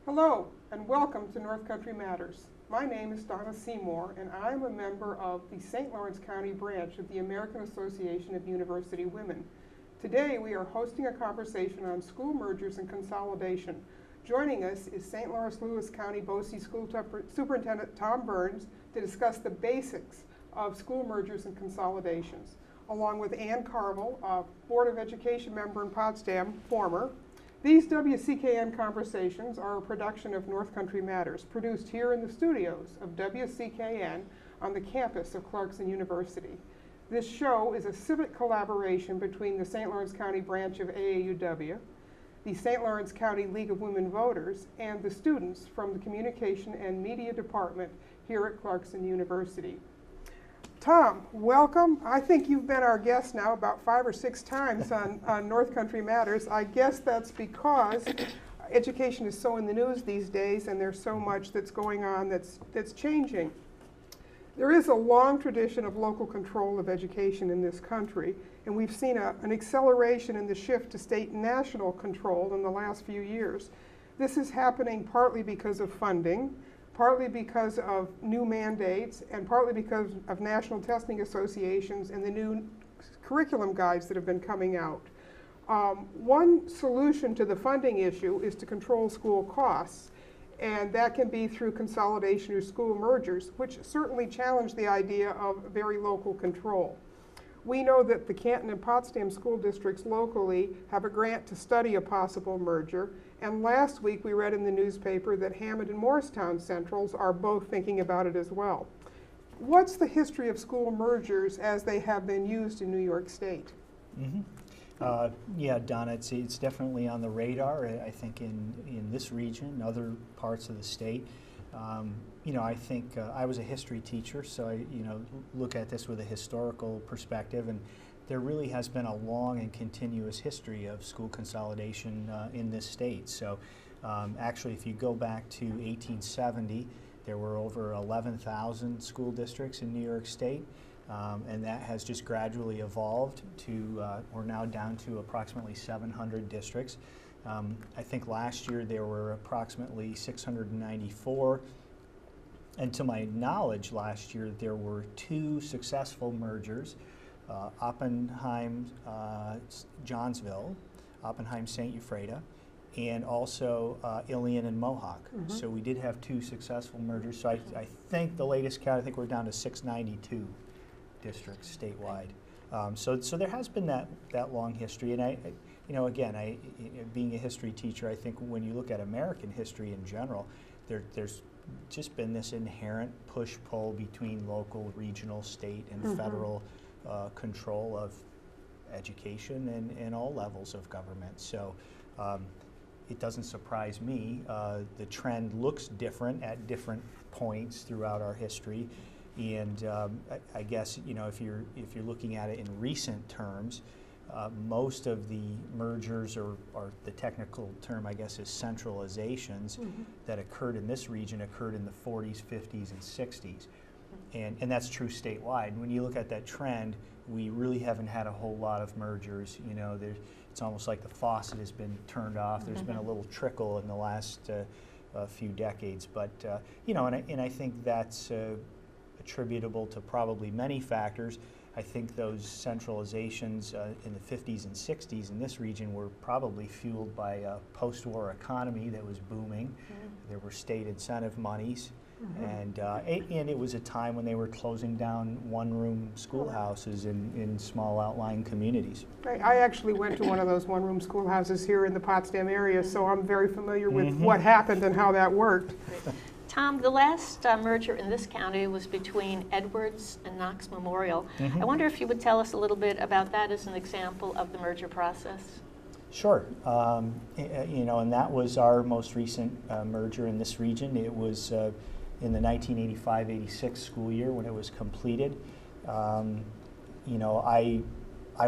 Hello, and welcome to North Country Matters. My name is Donna Seymour, and I am a member of the St. Lawrence County branch of the American Association of University Women. Today, we are hosting a conversation on school mergers and consolidation. Joining us is St. Lawrence-Lewis County BOCES School Superintendent Tom Burns to discuss the basics of school mergers and consolidations, along with Ann Carvill, a Board of Education member in Potsdam, former. These WCKN conversations are a production of North Country Matters, produced here in the studios of WCKN on the campus of Clarkson University. This show is a civic collaboration between the St. Lawrence County branch of AAUW, the St. Lawrence County League of Women Voters, and the students from the Communication and Media Department here at Clarkson University. Tom, welcome. I think you've been our guest now about 5 or 6 times on North Country Matters. I guess that's because education is so in the news these days, and there's so much that's going on that's changing. There is a long tradition of local control of education in this country, and we've seen an acceleration in the shift to state and national control in the last few years. This is happening partly because of funding, partly because of new mandates, and partly because of national testing associations and the new curriculum guides that have been coming out. One solution to the funding issue is to control school costs, and that can be through consolidation or school mergers, which certainly challenge the idea of very local control. We know that the Canton and Potsdam school districts locally have a grant to study a possible merger, and last week we read in the newspaper that Hammond and Morristown Centrals are both thinking about it as well. What's the history of school mergers as they have been used in New York State? Yeah, Donna, it's definitely on the radar, I think, in this region and other parts of the state. I think I was a history teacher, so I look at this with a historical perspective, and there really has been a long and continuous history of school consolidation in this state. So actually, if you go back to 1870, there were over 11,000 school districts in New York State, and that has just gradually evolved to, we're now down to approximately 700 districts. I think last year there were approximately 694. And to my knowledge, last year there were 2 successful mergers, Oppenheim, Johnsville, Oppenheim, St. Ephrata, and also Ilion and Mohawk. Mm-hmm. So we did have 2 successful mergers. So I think the latest count, I think we're down to 692 districts statewide. So there has been that long history, and again, being a history teacher, I think when you look at American history in general, there's just been this inherent push-pull between local, regional, state, and mm-hmm. federal control of education and all levels of government. So it doesn't surprise me. The trend looks different at different points throughout our history, and I guess if you're looking at it in recent terms, most of the mergers, or the technical term, I guess, is centralizations, mm-hmm. that occurred in this region occurred in the 40s, 50s, and 60s. And that's true statewide. When you look at that trend, we really haven't had a whole lot of mergers. It's almost like the faucet has been turned off. There's mm-hmm. been a little trickle in the last few decades. But, and I think that's attributable to probably many factors. I think those centralizations in the 50s and 60s in this region were probably fueled by a post-war economy that was booming. Mm-hmm. There were state incentive monies, mm-hmm. and it was a time when they were closing down one-room schoolhouses in small outlying communities. I actually went to one of those one-room schoolhouses here in the Potsdam area, so I'm very familiar with mm-hmm. what happened and how that worked. Tom, the last merger in this county was between Edwards and Knox Memorial. Mm-hmm. I wonder if you would tell us a little bit about that as an example of the merger process. Sure. And that was our most recent merger in this region. It was in the 1985-86 school year when it was completed. I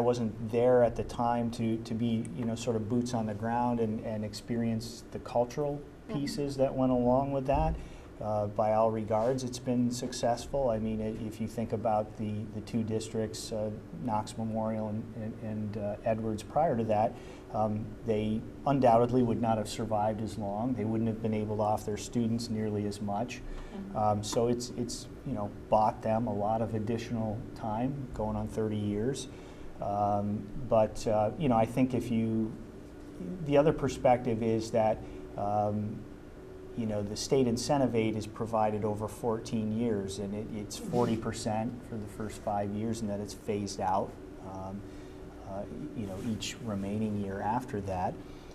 wasn't there at the time to be, sort of boots on the ground and experience the cultural pieces mm-hmm. that went along with that. by all regards, it's been successful. I mean, if you think about the two districts, Knox Memorial and Edwards prior to that, they undoubtedly would not have survived as long. They wouldn't have been able to offer their students nearly as much. So it's bought them a lot of additional time, going on 30 years. But I think the other perspective is that the state incentive aid is provided over 14 years, and it's 40% for the first 5 years, and then it's phased out, each remaining year after that.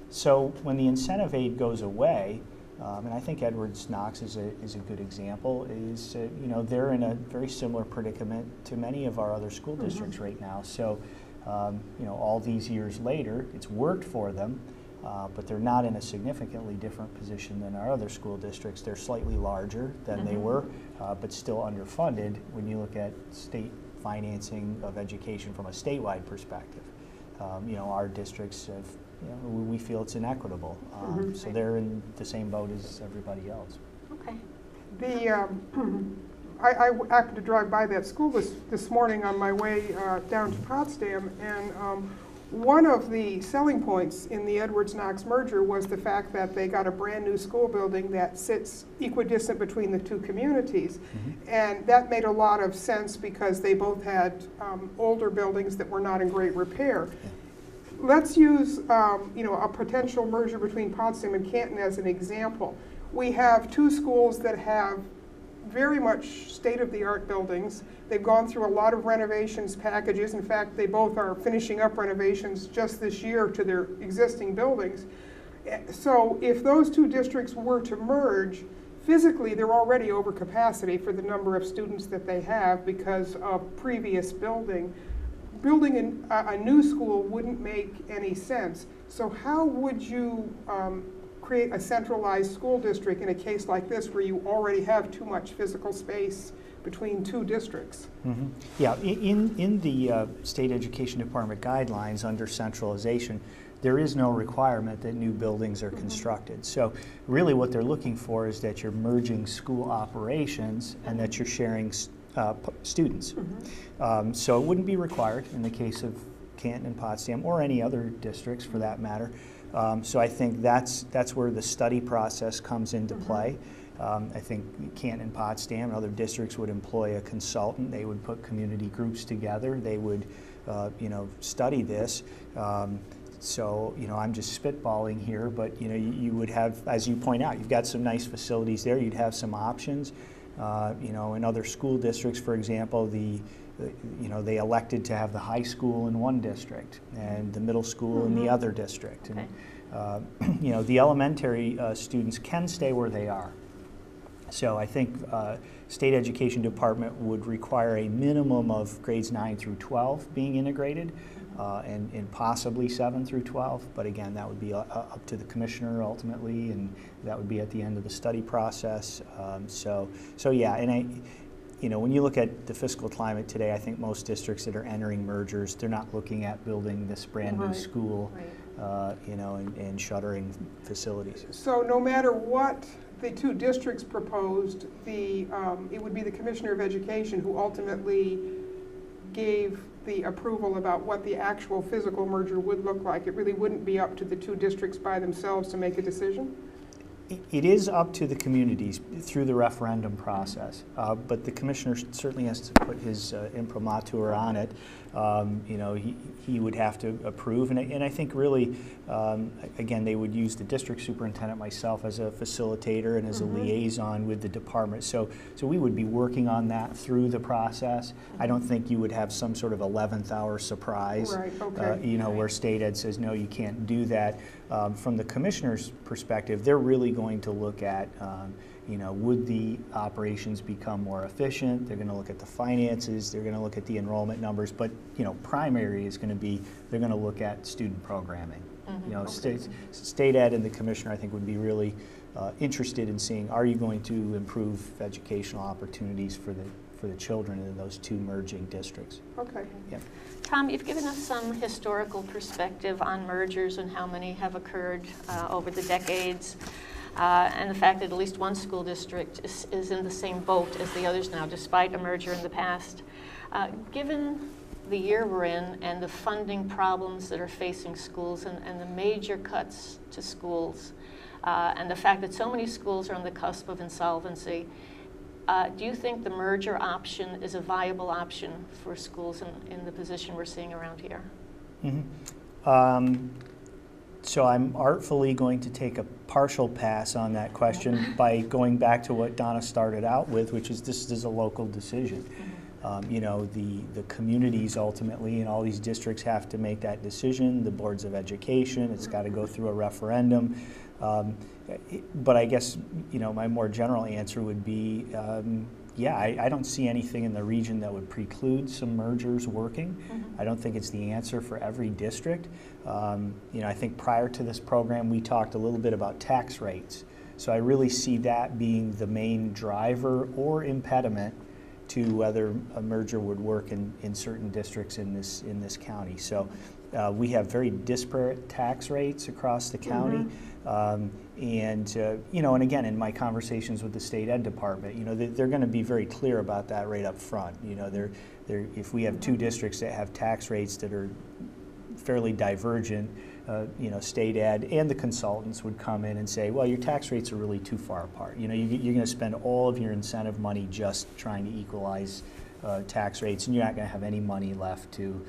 So when the incentive aid goes away, and I think Edwards Knox is a good example, is they're in a very similar predicament to many of our other school districts right now. So all these years later, it's worked for them. But they're not in a significantly different position than our other school districts. They're slightly larger than they were, but still underfunded when you look at state financing of education from a statewide perspective. Our districts have, we feel it's inequitable. So they're in the same boat as everybody else. Okay. I happened to drive by that school this morning on my way down to Potsdam, and one of the selling points in the Edwards-Knox merger was the fact that they got a brand new school building that sits equidistant between the two communities. And that made a lot of sense because they both had older buildings that were not in great repair. Let's use a potential merger between Potsdam and Canton as an example. We have two schools that have very much state-of-the-art buildings. They've gone through a lot of renovations packages. In fact, they both are finishing up renovations just this year to their existing buildings. So if those two districts were to merge, physically they're already over capacity for the number of students that they have because of previous building. Building a new school wouldn't make any sense. So how would you create a centralized school district in a case like this where you already have too much physical space between two districts? Yeah, in the State Education Department guidelines under centralization, there is no requirement that new buildings are constructed. So really what they're looking for is that you're merging school operations and that you're sharing students. So it wouldn't be required in the case of Canton and Potsdam, or any other districts for that matter. So I think that's where the study process comes into play. I think Canton and Potsdam and other districts would employ a consultant. They would put community groups together. They would, study this. So I'm just spitballing here, but you would have, as you point out, you've got some nice facilities there. You'd have some options. In other school districts, for example, they elected to have the high school in one district and the middle school in the other district. Okay. And the elementary students can stay where they are. So I think State Education Department would require a minimum of grades 9 through 12 being integrated, and possibly 7 through 12. But again, that would be up to the commissioner ultimately, and that would be at the end of the study process. So yeah, and when you look at the fiscal climate today, I think most districts that are entering mergers, they're not looking at building this brand new school, and shuttering facilities. So no matter what the two districts proposed, it would be the Commissioner of Education who ultimately gave the approval about what the actual physical merger would look like. It really wouldn't be up to the two districts by themselves to make a decision? It is up to the communities through the referendum process, but the commissioner certainly has to put his imprimatur on it. He would have to approve, and I think really, again, they would use the district superintendent, myself, as a facilitator and as a liaison with the department. So we would be working on that through the process. I don't think you would have some sort of 11th hour surprise, where state ed says, no, you can't do that. From the commissioner's perspective, they're really going to look at, would the operations become more efficient? They're going to look at the finances. They're going to look at the enrollment numbers. But, primary is going to be, they're going to look at student programming. State ed and the commissioner, I think, would be really interested in seeing, are you going to improve educational opportunities for the children in those two merging districts? Okay. Yeah. Tom, you've given us some historical perspective on mergers and how many have occurred over the decades. and the fact that at least one school district is in the same boat as the others now, despite a merger in the past. Given the year we're in and the funding problems that are facing schools and the major cuts to schools, and the fact that so many schools are on the cusp of insolvency, do you think the merger option is a viable option for schools in the position we're seeing around here? Mm-hmm. So I'm artfully going to take a partial pass on that question by going back to what Donna started out with, which is this is a local decision. You know, the communities ultimately and all these districts have to make that decision, the boards of education, it's got to go through a referendum. But I guess, you know, my more general answer would be, yeah, I don't see anything in the region that would preclude some mergers working. I don't think it's the answer for every district. You know, I think prior to this program, we talked a little bit about tax rates. So I really see that being the main driver or impediment to whether a merger would work in certain districts in this county. So we have very disparate tax rates across the county. And you know, and again, in my conversations with the state ed department, you know, they're going to be very clear about that right up front. You know, if we have two districts that have tax rates that are fairly divergent, you know, state ed and the consultants would come in and say, well, your tax rates are really too far apart. You know, you're going to spend all of your incentive money just trying to equalize tax rates, and you're not going to have any money left to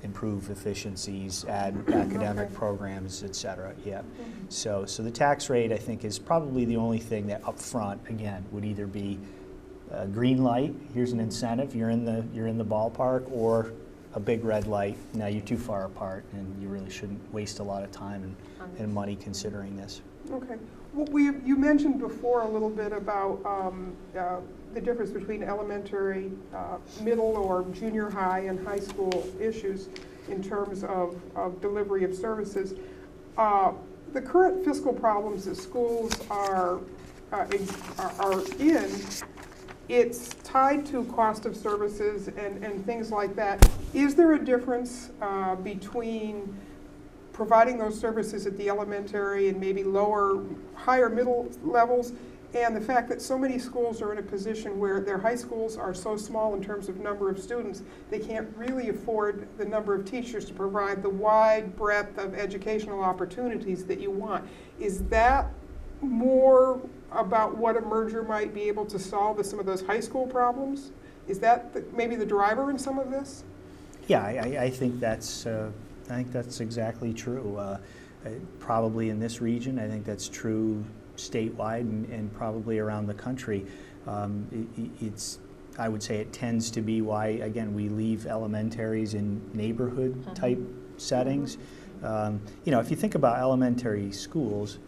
improve efficiencies, add academic programs, et cetera. Yeah. So the tax rate, I think, is probably the only thing that up front, again, would either be a green light, here's an incentive, you're in the ballpark, or a big red light, now you're too far apart and you really shouldn't waste a lot of time and money considering this. Okay. Well, you mentioned before a little bit about the difference between elementary, middle or junior high and high school issues in terms of delivery of services. The current fiscal problems that schools are in, it's tied to cost of services and things like that. Is there a difference between providing those services at the elementary and maybe higher middle levels, and the fact that so many schools are in a position where their high schools are so small in terms of number of students, they can't really afford the number of teachers to provide the wide breadth of educational opportunities that you want? Is that more about what a merger might be able to solve with some of those high school problems? Is that maybe the driver in some of this? Yeah, I think that's exactly true. Probably in this region, I think that's true statewide and probably around the country. I would say it tends to be why, again, we leave elementaries in neighborhood type settings. You know, if you think about elementary schools,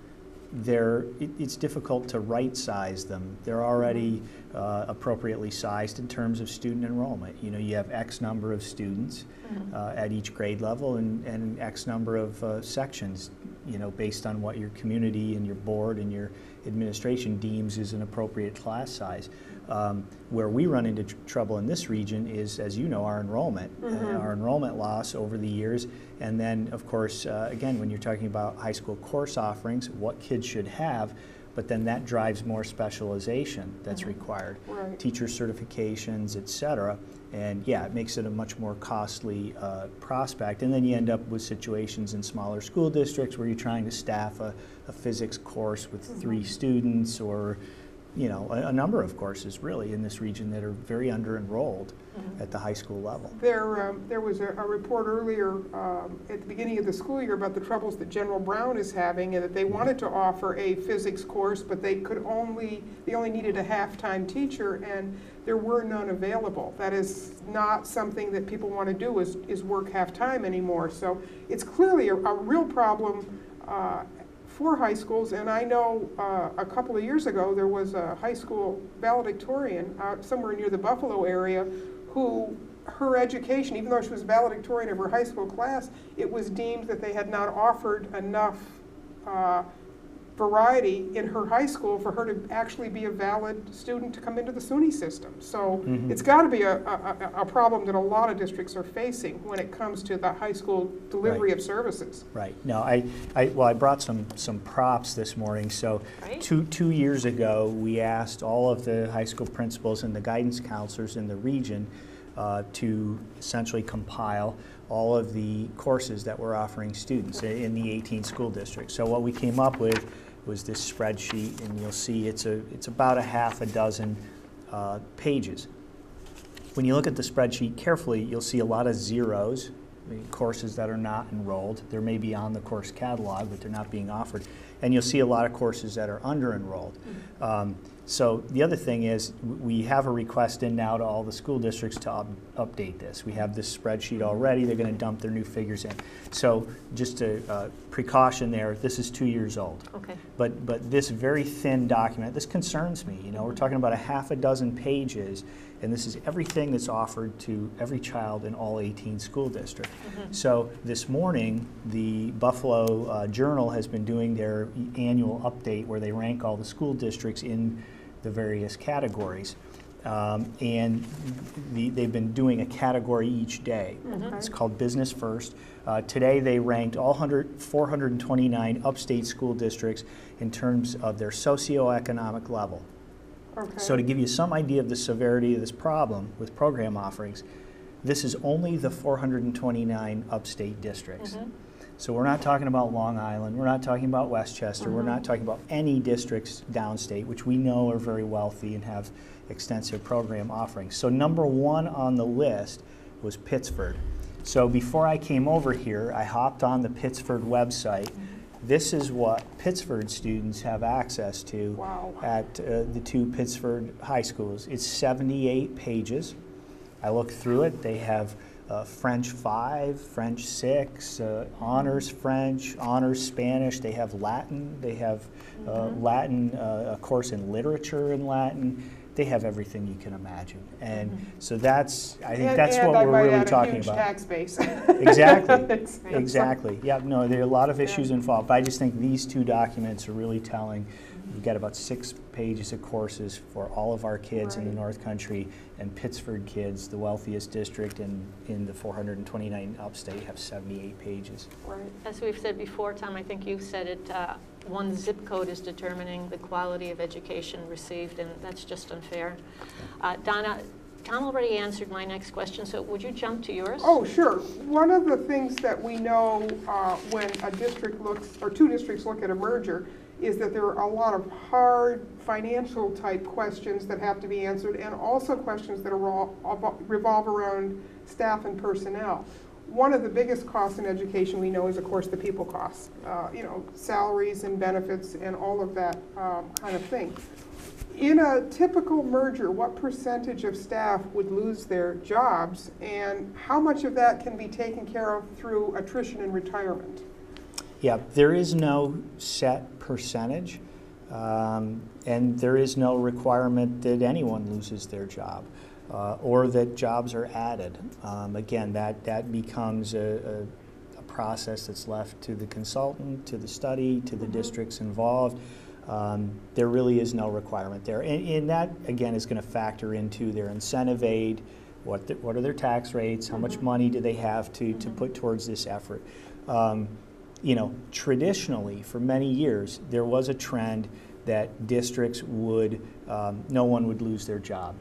it's difficult to right size them. They're already appropriately sized in terms of student enrollment. You know, you have X number of students at each grade level and X number of sections, you know, based on what your community and your board and your administration deems is an appropriate class size. Where we run into trouble in this region is, as you know, our enrollment, our enrollment loss over the years. And then, of course, again, when you're talking about high school course offerings, what kids should have, but then that drives more specialization that's required, teacher certifications, et cetera. And yeah, it makes it a much more costly prospect. And then you end up with situations in smaller school districts where you're trying to staff a physics course with 3 students, or you know, a number of courses really in this region that are very under-enrolled at the high school level. There was a report earlier at the beginning of the school year about the troubles that General Brown is having, and that they wanted to offer a physics course, but they only needed a half-time teacher, and there were none available. That is not something that people want to do, is work half-time anymore. So it's clearly a real problem for high schools. And I know a couple of years ago there was a high school valedictorian out somewhere near the Buffalo area who, her education, even though she was valedictorian of her high school class, it was deemed that they had not offered enough variety in her high school for her to actually be a valid student to come into the SUNY system. So it's got to be a problem that a lot of districts are facing when it comes to the high school delivery of services. Right. No, well, I brought some props this morning. So two years ago, we asked all of the high school principals and the guidance counselors in the region to essentially compile all of the courses that we're offering students in the 18 school districts. So what we came up with was this spreadsheet, and you'll see it's about a half a dozen pages. When you look at the spreadsheet carefully, you'll see a lot of zeros, courses that are not enrolled. They may be on the course catalog, but they're not being offered. And you'll see a lot of courses that are under-enrolled. So the other thing is we have a request in now to all the school districts to update this. We have this spreadsheet already. They're going to dump their new figures in. So just a precaution there, this is 2 years old. Okay. But this very thin document, this concerns me. You know, we're talking about a half a dozen pages, and this is everything that's offered to every child in all 18 school districts. So this morning, the Buffalo Journal has been doing their annual update where they rank all the school districts in the various categories. And they've been doing a category each day. It's called Business First. Today they ranked all 429 upstate school districts in terms of their socioeconomic level. So to give you some idea of the severity of this problem with program offerings, this is only the 429 upstate districts. So we're not talking about Long Island, we're not talking about Westchester, we're not talking about any districts downstate, which we know are very wealthy and have extensive program offerings. So number one on the list was Pittsford. So before I came over here, I hopped on the Pittsford website. This is what Pittsford students have access to at the two Pittsford high schools. It's 78 pages. I looked through it. They have French 5, French 6, honors French, honors Spanish. They have Latin. They have Latin, a course in literature in Latin. They have everything you can imagine. And so that's, I think that's what we're really talking about. Tax base. Exactly. Exactly. Yeah, no, there are a lot of issues involved, but I just think these two documents are really telling. We've got about 6 pages of courses for all of our kids in the North Country, and Pittsford kids, the wealthiest district in the 429 upstate, have 78 pages. As we've said before, Tom, I think you've said it, one zip code is determining the quality of education received, and that's just unfair. Donna, Tom already answered my next question, so would you jump to yours? Oh, sure. One of the things that we know when a district looks, or two districts look at a merger, is that there are a lot of hard financial type questions that have to be answered, and also questions that revolve around staff and personnel. One of the biggest costs in education we know is, of course, the people costs, you know, salaries and benefits and all of that kind of thing. In a typical merger, what percentage of staff would lose their jobs, and how much of that can be taken care of through attrition and retirement? Yeah, there is no set percentage, and there is no requirement that anyone loses their job or that jobs are added. Again, that becomes a process that's left to the consultant, to the study, to the districts involved. There really is no requirement there. And that, again, is going to factor into their incentive aid, what are their tax rates, how much money do they have to put towards this effort. You know, traditionally, for many years, there was a trend that districts would, no one would lose their job.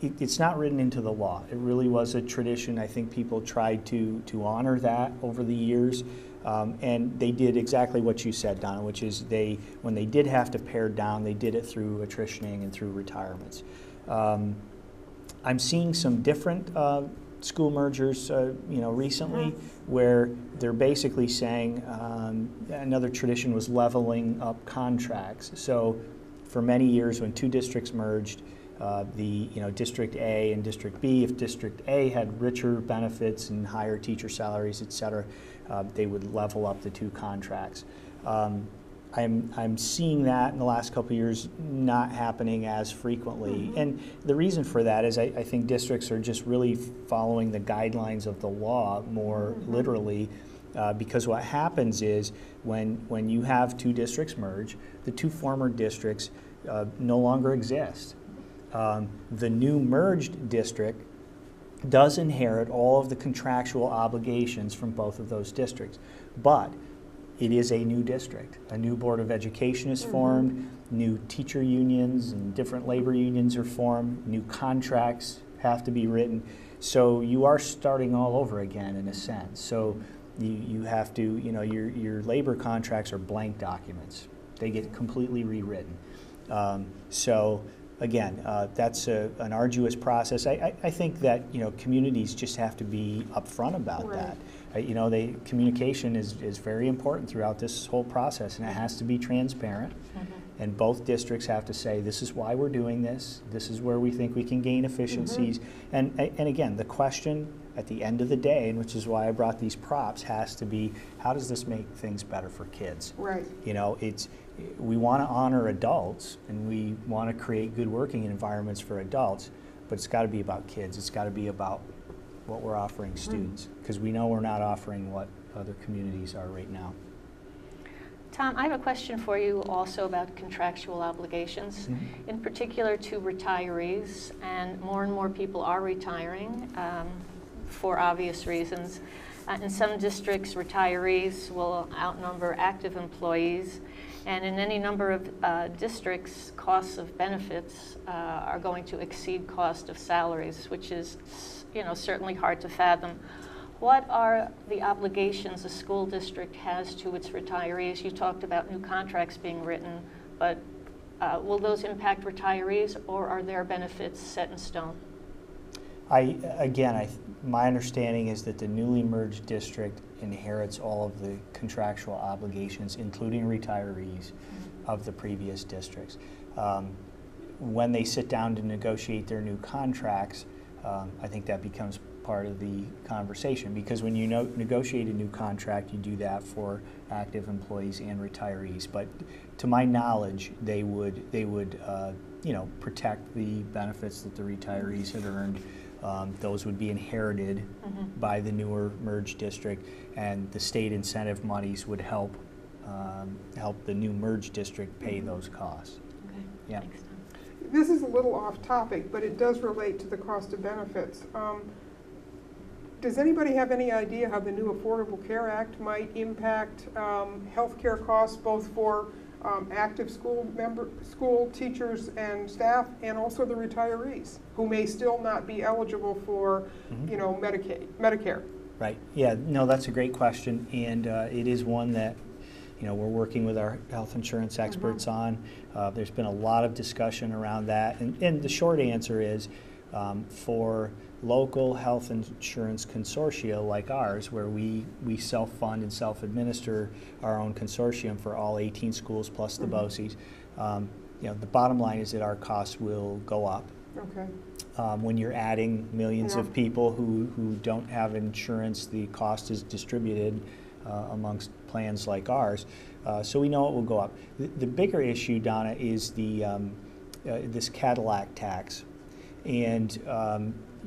It's not written into the law. It really was a tradition. I think people tried to honor that over the years. And they did exactly what you said, Donna, which is when they did have to pare down, they did it through attritioning and through retirements. I'm seeing some different school mergers, you know, recently, where they're basically saying another tradition was leveling up contracts. So for many years, when two districts merged, District A and District B, if District A had richer benefits and higher teacher salaries, et cetera, they would level up the two contracts. I'm seeing that in the last couple of years not happening as frequently. And the reason for that is I think districts are just really following the guidelines of the law more literally. because what happens is when you have two districts merge, the two former districts no longer exist. The new merged district does inherit all of the contractual obligations from both of those districts, but it is a new district. A new Board of Education is formed, new teacher unions and different labor unions are formed, new contracts have to be written. So you are starting all over again in a sense. So you have to, your labor contracts are blank documents. They get completely rewritten. So again, that's an arduous process. I think that communities just have to be upfront about that. Communication is very important throughout this whole process, and it has to be transparent. And both districts have to say, this is why we're doing this. This is where we think we can gain efficiencies. And again, the question at the end of the day, and which is why I brought these props, has to be, how does this make things better for kids? Right. We want to honor adults, and we want to create good working environments for adults, but it's got to be about kids. It's got to be about what we're offering students, because we know we're not offering what other communities are right now. Tom, I have a question for you also about contractual obligations, in particular to retirees, and more people are retiring for obvious reasons. In some districts, retirees will outnumber active employees, and in any number of districts, costs of benefits are going to exceed cost of salaries, which is certainly hard to fathom. What are the obligations a school district has to its retirees? You talked about new contracts being written, but will those impact retirees, or are their benefits set in stone? My understanding is that the newly merged district inherits all of the contractual obligations, including retirees, of the previous districts. When they sit down to negotiate their new contracts, I think that becomes part of the conversation, because when you negotiate a new contract, you do that for active employees and retirees. But to my knowledge, they would protect the benefits that the retirees had earned. Those would be inherited by the newer merged district, and the state incentive monies would help the new merged district pay those costs. Okay. Yeah. Thanks, Tom. This is a little off topic, but it does relate to the cost of benefits. Does anybody have any idea how the new Affordable Care Act might impact health care costs, both for active school teachers and staff, and also the retirees who may still not be eligible for, Medicare? Right. Yeah. No, that's a great question, and it is one that we're working with our health insurance experts on. There's been a lot of discussion around that, and the short answer is for local health insurance consortia like ours, where we self-fund and self-administer our own consortium for all 18 schools plus the BOCES, the bottom line is that our costs will go up. Okay. When you're adding millions of people who don't have insurance, the cost is distributed amongst plans like ours, so we know it will go up. The bigger issue, Donna, is this Cadillac tax, and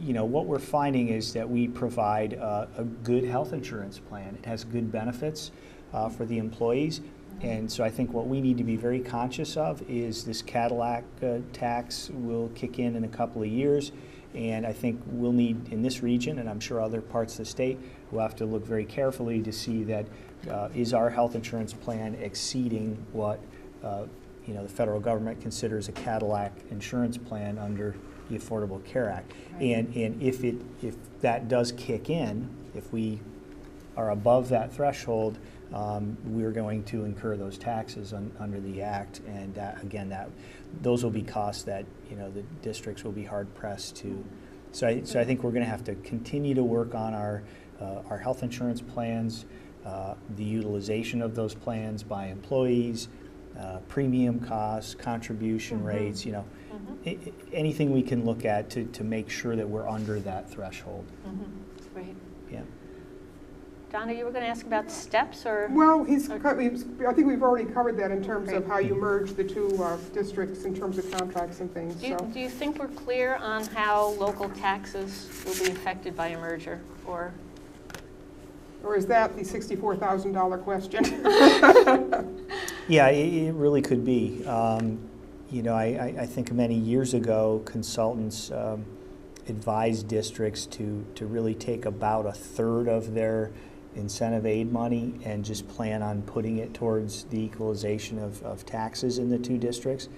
what we're finding is that we provide a good health insurance plan. It has good benefits for the employees, and so I think what we need to be very conscious of is this Cadillac tax will kick in a couple of years, and I think we'll need, in this region, and I'm sure other parts of the state, we'll have to look very carefully to see that is our health insurance plan exceeding what the federal government considers a Cadillac insurance plan under the Affordable Care Act. Right. And if that does kick in, if we are above that threshold, we're going to incur those taxes under the Act, and those will be costs that the districts will be hard pressed to. So I think we're going to have to continue to work on our health insurance plans, the utilization of those plans by employees, premium costs, contribution rates, anything we can look at to make sure that we're under that threshold. Right. Yeah. Donna, you were going to ask about steps, or? Well, I think we've already covered that in terms of how you merge the two districts in terms of contracts and things. Do you think we're clear on how local taxes will be affected by a merger, or? Or is that the $64,000 question? Yeah, it really could be. You know, I think many years ago, consultants advised districts to really take about a third of their incentive aid money and just plan on putting it towards the equalization of taxes in the two districts.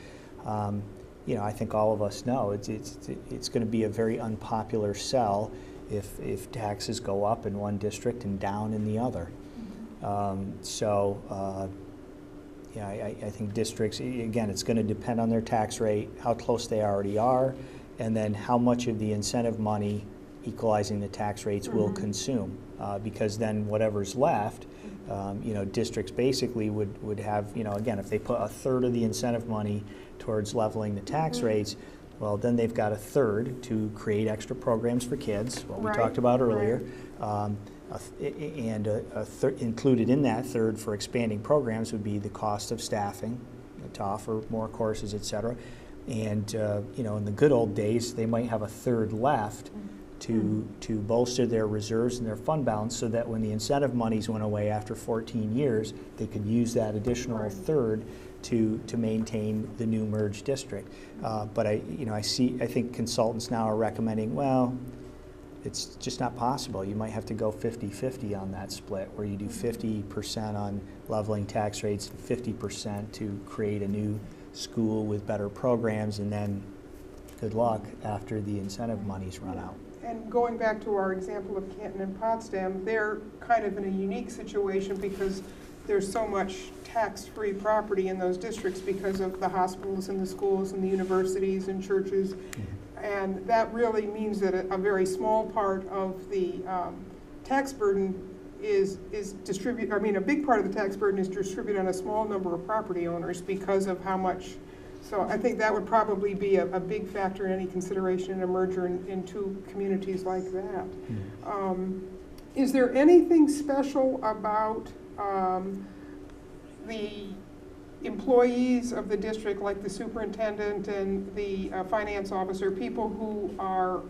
You know, I think all of us know it's going to be a very unpopular sell if taxes go up in one district and down in the other. Yeah, I think districts, again, it's going to depend on their tax rate, how close they already are, and then how much of the incentive money equalizing the tax rates will consume. Because then whatever's left, you know, districts basically would have, you know, again, if they put a third of the incentive money towards leveling the tax rates, well, then they've got a third to create extra programs for kids, what we talked about earlier. Included in that third for expanding programs would be the cost of staffing to offer more courses, et cetera. And you know, in the good old days, they might have a third left to bolster their reserves and their fund balance so that when the incentive monies went away after 14 years, they could use that additional third to maintain the new merged district. But I think consultants now are recommending, well, it's just not possible. You might have to go 50-50 on that split, where you do 50% on leveling tax rates, 50% to create a new school with better programs, and then good luck after the incentive monies run out. And going back to our example of Canton and Potsdam, they're kind of in a unique situation because there's so much tax-free property in those districts because of the hospitals and the schools and the universities and churches. And that really means that a very small part of the tax burden is distributed, I mean, a big part of the tax burden is distributed on a small number of property owners because of how much. So I think that would probably be a big factor in any consideration in a merger in two communities like that. Is there anything special about the employees of the district, like the superintendent and the finance officer, people who are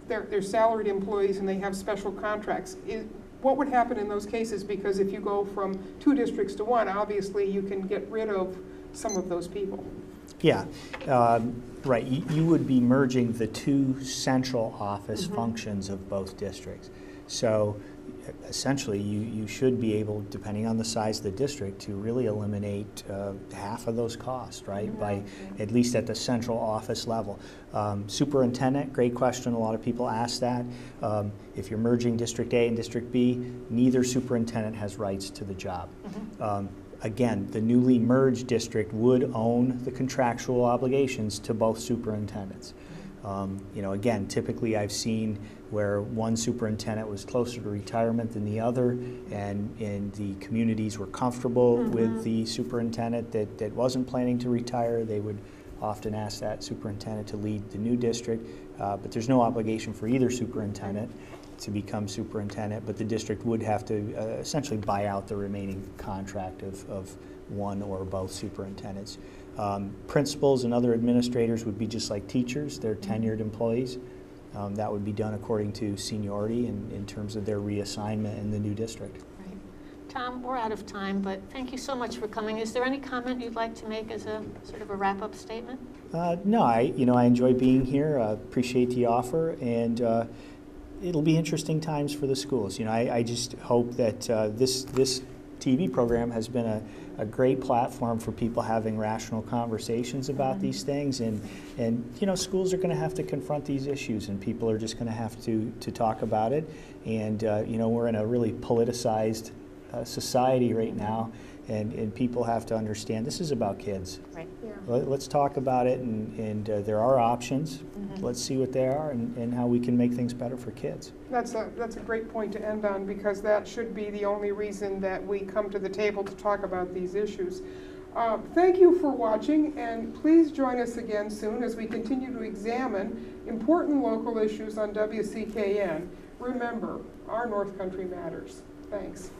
they're salaried employees and they have special contracts? What would happen in those cases? Because if you go from two districts to one, obviously you can get rid of some of those people. Yeah, right. You would be merging the two central office functions of both districts. So essentially, you should be able, depending on the size of the district, to really eliminate half of those costs, right? By at least at the central office level. Superintendent, great question. A lot of people ask that. If you're merging District A and District B, neither superintendent has rights to the job. Again, the newly merged district would own the contractual obligations to both superintendents. You know, again, typically I've seen where one superintendent was closer to retirement than the other, and the communities were comfortable with the superintendent that wasn't planning to retire. They would often ask that superintendent to lead the new district, but there's no obligation for either superintendent to become superintendent, but the district would have to essentially buy out the remaining contract of one or both superintendents. Principals and other administrators would be just like teachers. They're tenured employees. That would be done according to seniority in terms of their reassignment in the new district. Right. Tom, we're out of time, but thank you so much for coming. Is there any comment you'd like to make as a sort of a wrap-up statement? No, I enjoy being here. Appreciate the offer, and it'll be interesting times for the schools. You know, I just hope that this TV program has been a great platform for people having rational conversations about these things, and you know, schools are going to have to confront these issues, and people are just going to have to talk about it. And you know, we're in a really politicized society right now, and people have to understand this is about kids. Right. Yeah. Let's talk about it, and there are options. Let's see what they are and how we can make things better for kids. That's a great point to end on, because that should be the only reason that we come to the table to talk about these issues. Thank you for watching, and please join us again soon as we continue to examine important local issues on WCKN. Remember, our North Country matters. Thanks.